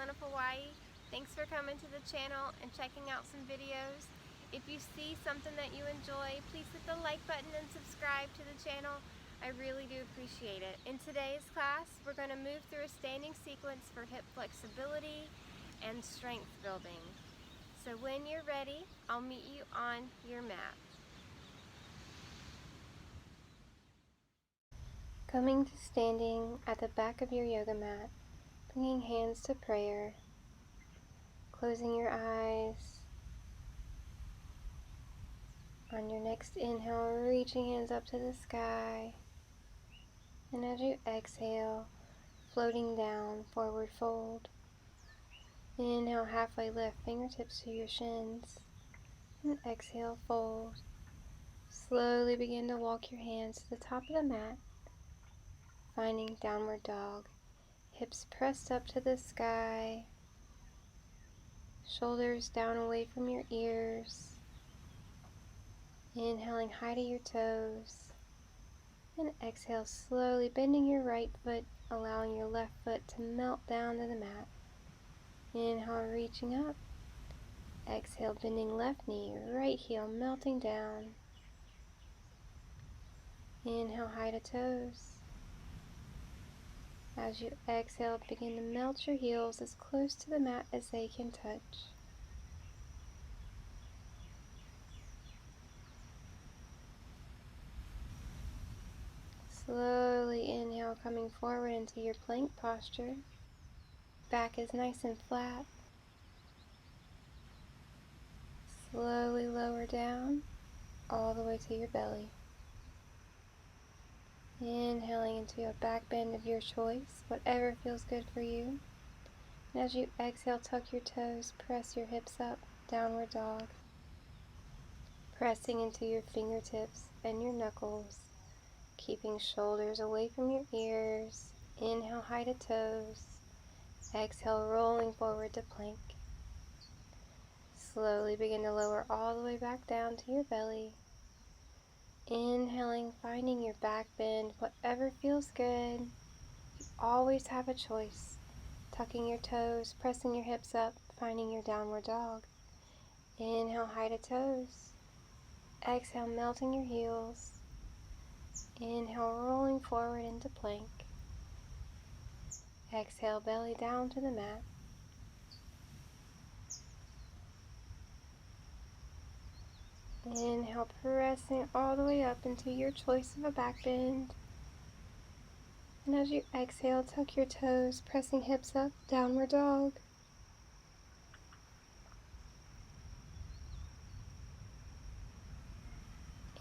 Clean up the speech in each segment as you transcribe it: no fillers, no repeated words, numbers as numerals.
Island of Hawaii. Thanks for coming to the channel and checking out some videos. If you see something that you enjoy, please hit the like button and subscribe to the channel. I really do appreciate it. In today's class, we're going to move through a standing sequence for hip flexibility and strength building. So when you're ready, I'll meet you on your mat. Coming to standing at the back of your yoga mat, bringing hands to prayer, closing your eyes. On your next inhale, reaching hands up to the sky, and as you exhale, floating down, forward fold. Inhale, halfway lift, fingertips to your shins, and exhale, fold. Slowly begin to walk your hands to the top of the mat, finding downward dog. Hips pressed up to the sky, shoulders down away from your ears. Inhaling high to your toes, and exhale, slowly bending your right foot, allowing your left foot to melt down to the mat. Inhale, reaching up. Exhale, bending left knee, right heel melting down. Inhale, high to toes. As you exhale, begin to melt your heels as close to the mat as they can touch. Slowly inhale, coming forward into your plank posture. Back is nice and flat. Slowly lower down, all the way to your belly. Inhaling into a back bend of your choice, whatever feels good for you. And as you exhale, tuck your toes, press your hips up, downward dog. Pressing into your fingertips and your knuckles, keeping shoulders away from your ears. Inhale, high to toes. Exhale, rolling forward to plank. Slowly begin to lower all the way back down to your belly. Inhaling, finding your back bend, whatever feels good. You always have a choice. Tucking your toes, pressing your hips up, finding your downward dog. Inhale, high to toes. Exhale, melting your heels. Inhale, rolling forward into plank. Exhale, belly down to the mat. Inhale, pressing all the way up into your choice of a back bend. And as you exhale, tuck your toes, pressing hips up, downward dog.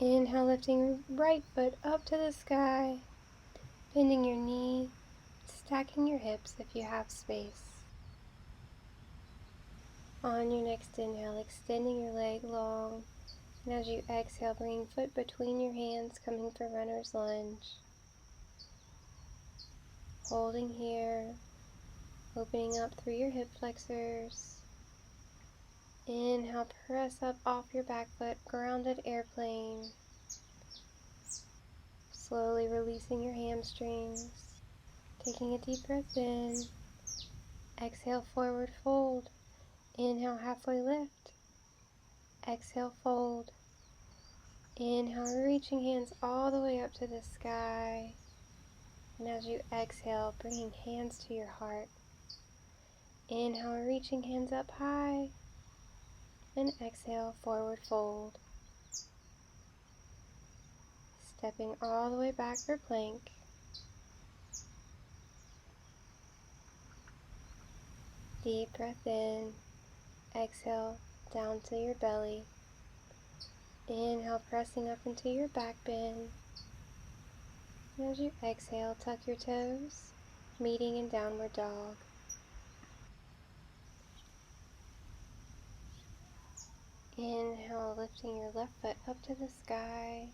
Inhale, lifting your right foot up to the sky, bending your knee, stacking your hips if you have space. On your next inhale, extending your leg long. And as you exhale, bringing foot between your hands, coming for runner's lunge. Holding here, opening up through your hip flexors. Inhale, press up off your back foot, grounded airplane. Slowly releasing your hamstrings. Taking a deep breath in. Exhale, forward fold. Inhale, halfway lift. Exhale, fold. Inhale, reaching hands all the way up to the sky. And as you exhale, bringing hands to your heart. Inhale, reaching hands up high. And exhale, forward fold. Stepping all the way back for plank. Deep breath in. Exhale, down to your belly. Inhale, pressing up into your back bend. And as you exhale, tuck your toes, meeting in downward dog. Inhale, lifting your left foot up to the sky,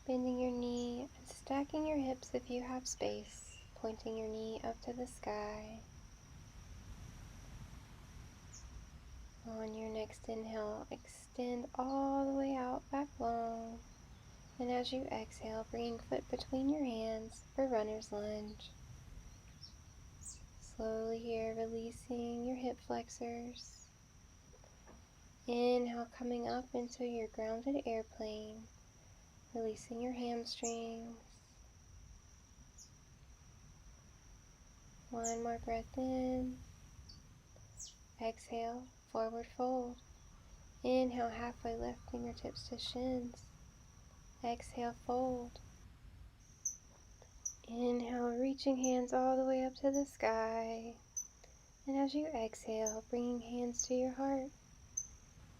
bending your knee and stacking your hips if you have space, pointing your knee up to the sky. On your next inhale, extend all the way out, back long. And as you exhale, bringing foot between your hands for runner's lunge. Slowly here, releasing your hip flexors. Inhale, coming up into your grounded airplane, releasing your hamstrings. One more breath in. Exhale, forward fold. Inhale, halfway lift, fingertips to shins. Exhale, fold. Inhale, reaching hands all the way up to the sky. And as you exhale, bringing hands to your heart.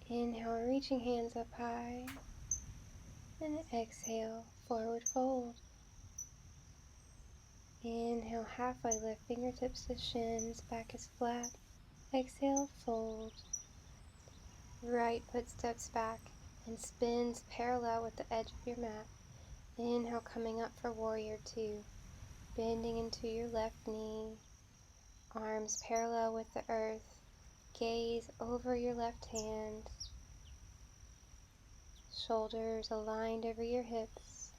Inhale, reaching hands up high. And exhale, forward fold. Inhale, halfway lift, fingertips to shins, back is flat. Exhale, fold. Right foot steps back and spins parallel with the edge of your mat. Inhale, coming up for warrior two. Bending into your left knee. Arms parallel with the earth. Gaze over your left hand. Shoulders aligned over your hips.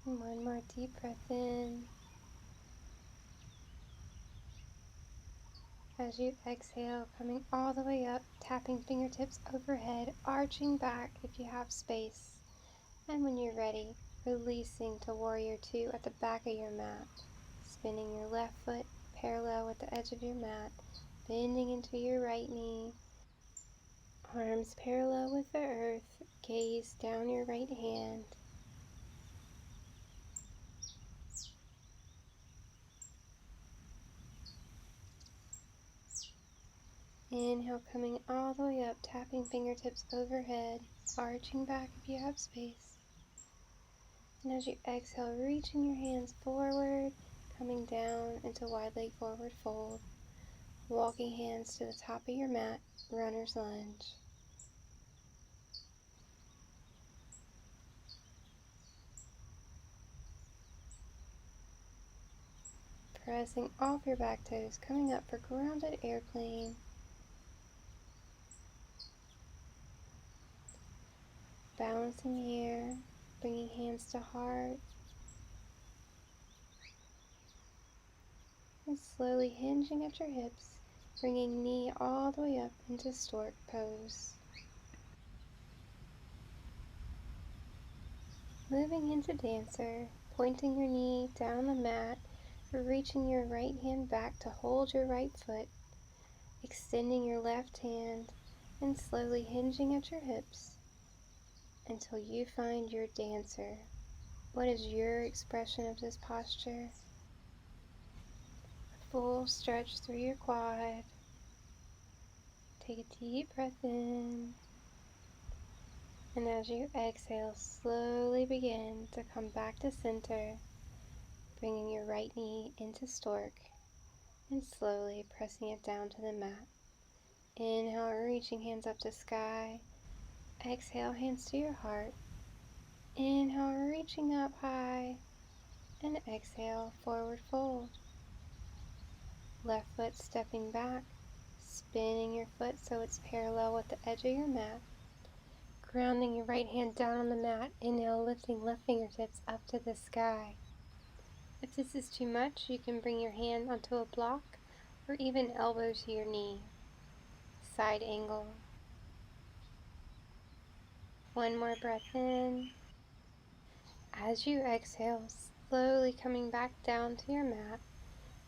And one more deep breath in. As you exhale, coming all the way up, tapping fingertips overhead, arching back if you have space. And when you're ready, releasing to warrior two at the back of your mat. Spinning your left foot parallel with the edge of your mat, bending into your right knee. Arms parallel with the earth, gaze down your right hand. Inhale, coming all the way up, tapping fingertips overhead, arching back if you have space. And as you exhale, reaching your hands forward, coming down into wide leg forward fold, walking hands to the top of your mat, runner's lunge. Pressing off your back toes, coming up for grounded airplane. Balancing here, bringing hands to heart. And slowly hinging at your hips, bringing knee all the way up into stork pose. Moving into dancer, pointing your knee down the mat, reaching your right hand back to hold your right foot, extending your left hand, and slowly hinging at your hips until you find your dancer. What is your expression of this posture? Full stretch through your quad. Take a deep breath in. And as you exhale, slowly begin to come back to center, bringing your right knee into stork and slowly pressing it down to the mat. Inhale, reaching hands up to sky. Exhale, hands to your heart. Inhale, reaching up high. And exhale, forward fold. Left foot stepping back, spinning your foot so it's parallel with the edge of your mat. Grounding your right hand down on the mat. Inhale, lifting left fingertips up to the sky. If this is too much, you can bring your hand onto a block or even elbow to your knee. Side angle. One more breath in. As you exhale, slowly coming back down to your mat,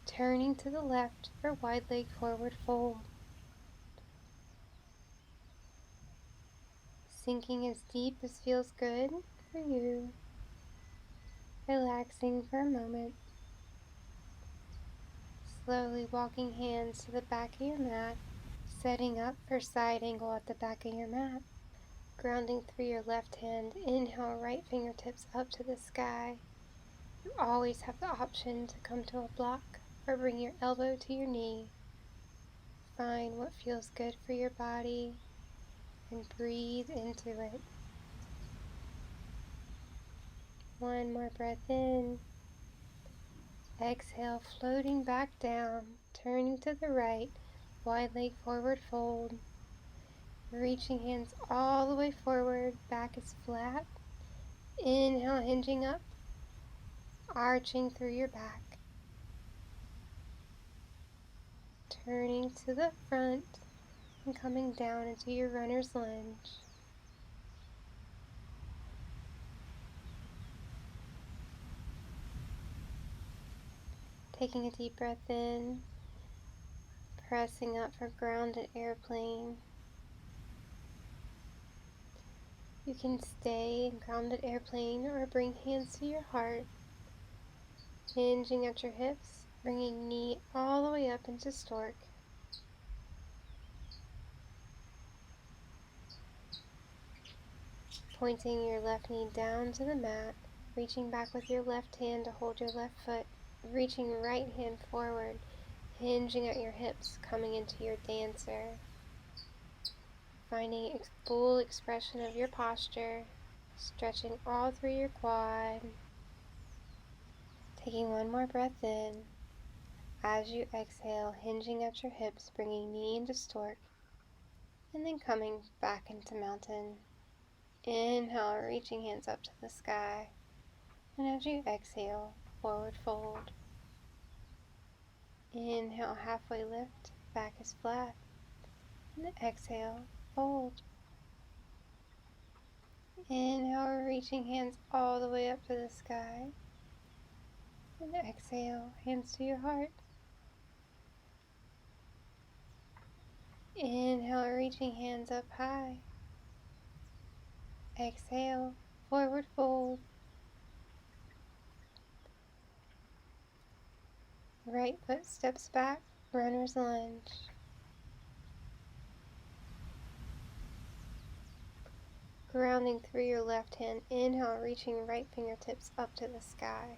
turning to the left for wide leg forward fold. Sinking as deep as feels good for you. Relaxing for a moment. Slowly walking hands to the back of your mat, setting up for side angle at the back of your mat. Grounding through your left hand, inhale, right fingertips up to the sky. You always have the option to come to a block or bring your elbow to your knee. Find what feels good for your body and breathe into it. One more breath in. Exhale, floating back down, turning to the right, wide leg forward fold. Reaching hands all the way forward, back is flat. Inhale, hinging up, arching through your back. Turning to the front and coming down into your runner's lunge. Taking a deep breath in, pressing up for grounded airplane. You can stay in grounded airplane or bring hands to your heart, hinging at your hips, bringing knee all the way up into stork. Pointing your left knee down to the mat, reaching back with your left hand to hold your left foot, reaching right hand forward, hinging at your hips, coming into your dancer. Finding full expression of your posture, stretching all through your quad. Taking one more breath in. As you exhale, hinging at your hips, bringing knee into stork, and then coming back into mountain. Inhale, reaching hands up to the sky. And as you exhale, forward fold. Inhale, halfway lift, back is flat. And exhale, fold. Inhale, reaching hands all the way up to the sky. And exhale, hands to your heart. Inhale, reaching hands up high. Exhale, forward fold. Right foot steps back, runner's lunge. Grounding through your left hand. Inhale, reaching right fingertips up to the sky.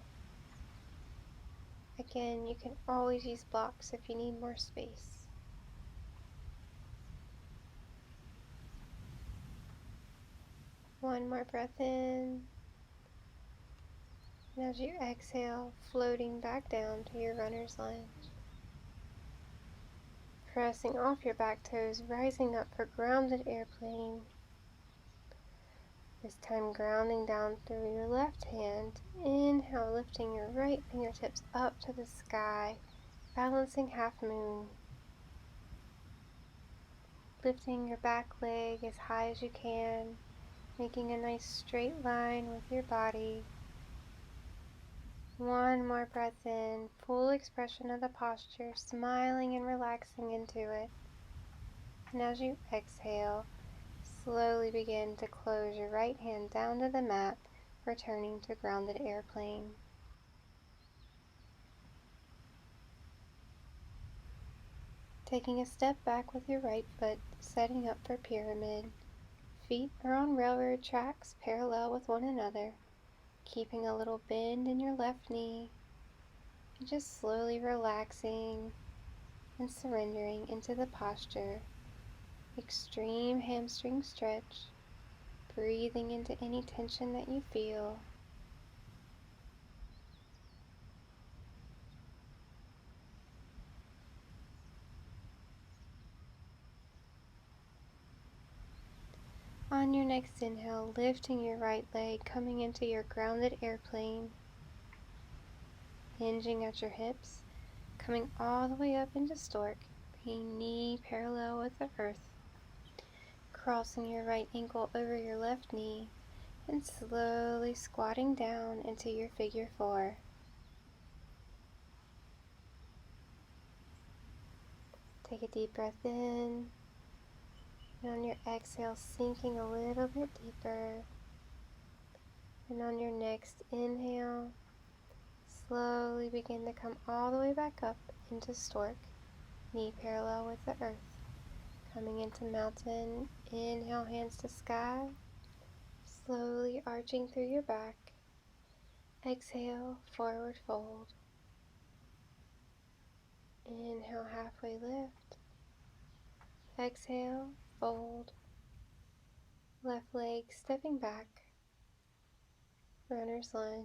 Again, you can always use blocks if you need more space. One more breath in. And as you exhale, floating back down to your runner's lunge. Pressing off your back toes, rising up for grounded airplane. This time grounding down through your left hand. Inhale, lifting your right fingertips up to the sky, balancing half moon. Lifting your back leg as high as you can, making a nice straight line with your body. One more breath in, full expression of the posture, smiling and relaxing into it. And as you exhale, slowly begin to close your right hand down to the mat, returning to grounded airplane. Taking a step back with your right foot, setting up for pyramid. Feet are on railroad tracks parallel with one another, keeping a little bend in your left knee, and just slowly relaxing and surrendering into the posture. Extreme hamstring stretch, breathing into any tension that you feel. On your next inhale, lifting your right leg, coming into your grounded airplane, hinging at your hips, coming all the way up into stork, bringing knee parallel with the earth, crossing your right ankle over your left knee, and slowly squatting down into your figure four. Take a deep breath in, and on your exhale, sinking a little bit deeper. And on your next inhale, slowly begin to come all the way back up into stork, knee parallel with the earth. Coming into mountain, inhale, hands to sky, slowly arching through your back. Exhale, forward fold. Inhale, halfway lift. Exhale, fold. Left leg stepping back, runner's lunge.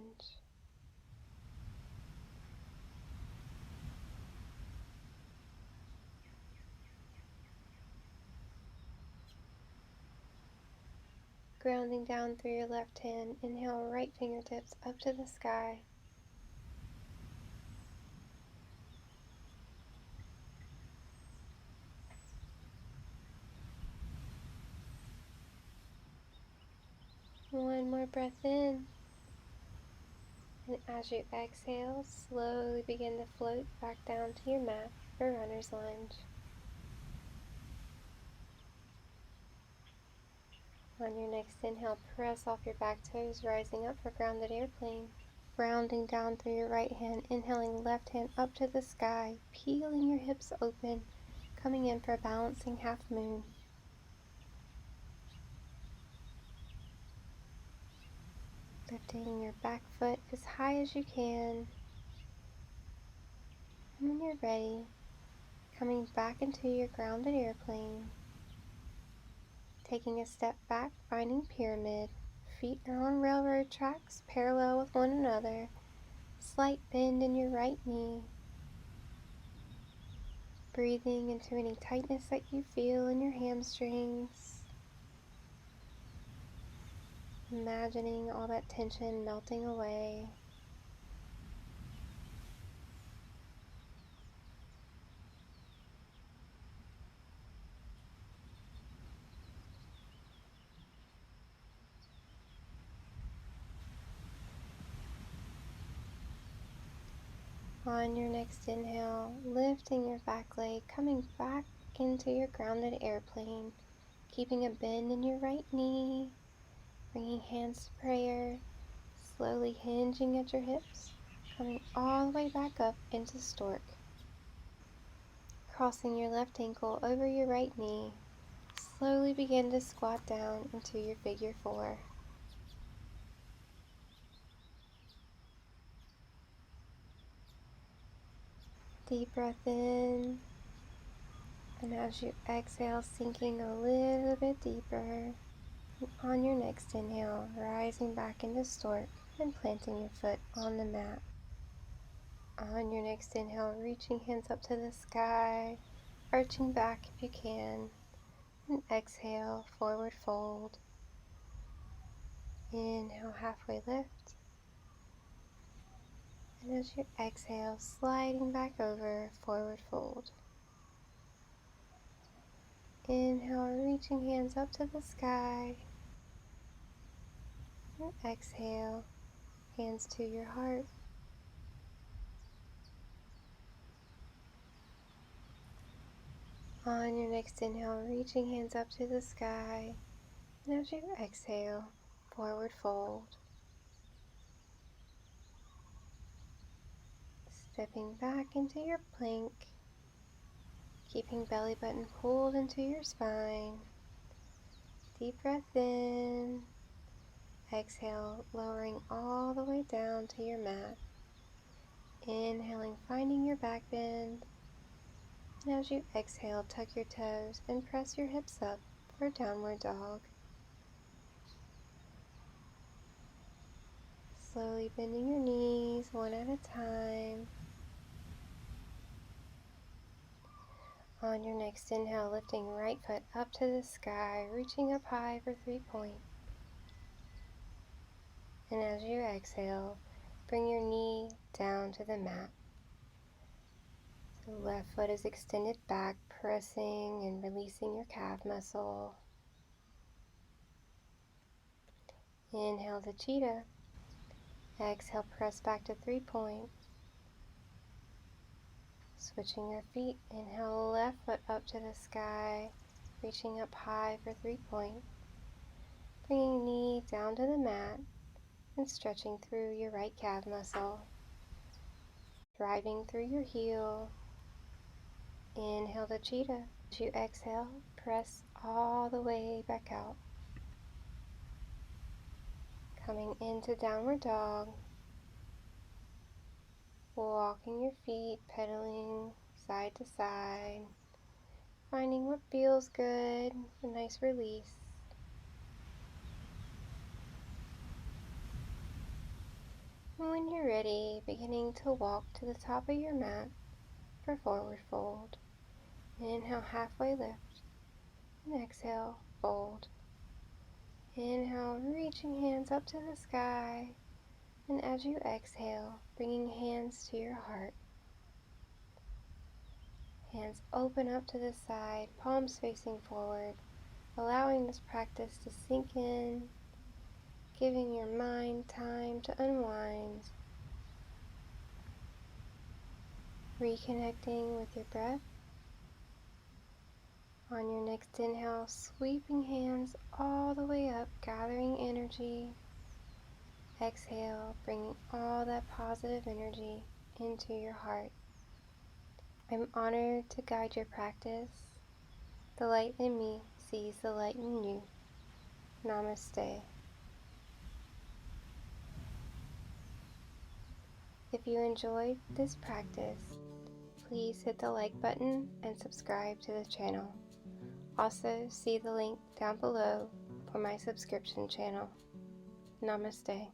Grounding down through your left hand, inhale right fingertips up to the sky. One more breath in. And as you exhale, slowly begin to float back down to your mat for runner's lunge. On your next inhale, press off your back toes, rising up for grounded airplane. Grounding down through your right hand, inhaling left hand up to the sky, peeling your hips open, coming in for a balancing half moon. Lifting your back foot as high as you can. And when you're ready, coming back into your grounded airplane. Taking a step back, finding pyramid. Feet are on railroad tracks, parallel with one another. Slight bend in your right knee. Breathing into any tightness that you feel in your hamstrings. Imagining all that tension melting away. On your next inhale, lifting your back leg, coming back into your grounded airplane, keeping a bend in your right knee, bringing hands to prayer, slowly hinging at your hips, coming all the way back up into stork. Crossing your left ankle over your right knee, slowly begin to squat down into your figure four. Deep breath in, and as you exhale, sinking a little bit deeper. And on your next inhale, rising back into stork and planting your foot on the mat. On your next inhale, reaching hands up to the sky, arching back if you can, and exhale, forward fold. Inhale, halfway lift. And as you exhale, sliding back over, forward fold. Inhale, reaching hands up to the sky. And exhale, hands to your heart. On your next inhale, reaching hands up to the sky. And as you exhale, forward fold. Stepping back into your plank. Keeping belly button pulled into your spine. Deep breath in. Exhale, lowering all the way down to your mat. Inhaling, finding your back bend. And as you exhale, tuck your toes and press your hips up for downward dog. Slowly bending your knees one at a time. On your next inhale, lifting right foot up to the sky, reaching up high for 3-point. And as you exhale, bring your knee down to the mat. The left foot is extended back, pressing and releasing your calf muscle. Inhale to cheetah. Exhale, press back to 3-point. Switching your feet, inhale left foot up to the sky, reaching up high for 3-point. Bringing knee down to the mat and stretching through your right calf muscle. Driving through your heel. Inhale to cheetah. As you exhale, press all the way back out. Coming into downward dog. Walking your feet, pedaling side to side. Finding what feels good, a nice release. And when you're ready, beginning to walk to the top of your mat for forward fold. Inhale, halfway lift, and exhale, fold. Inhale, reaching hands up to the sky. And as you exhale, bringing hands to your heart. Hands open up to the side, palms facing forward, allowing this practice to sink in, giving your mind time to unwind, reconnecting with your breath. On your next inhale, sweeping hands all the way up, gathering energy. Exhale, bringing all that positive energy into your heart. I'm honored to guide your practice. The light in me sees the light in you. Namaste. If you enjoyed this practice, please hit the like button and subscribe to the channel. Also, see the link down below for my subscription channel. Namaste.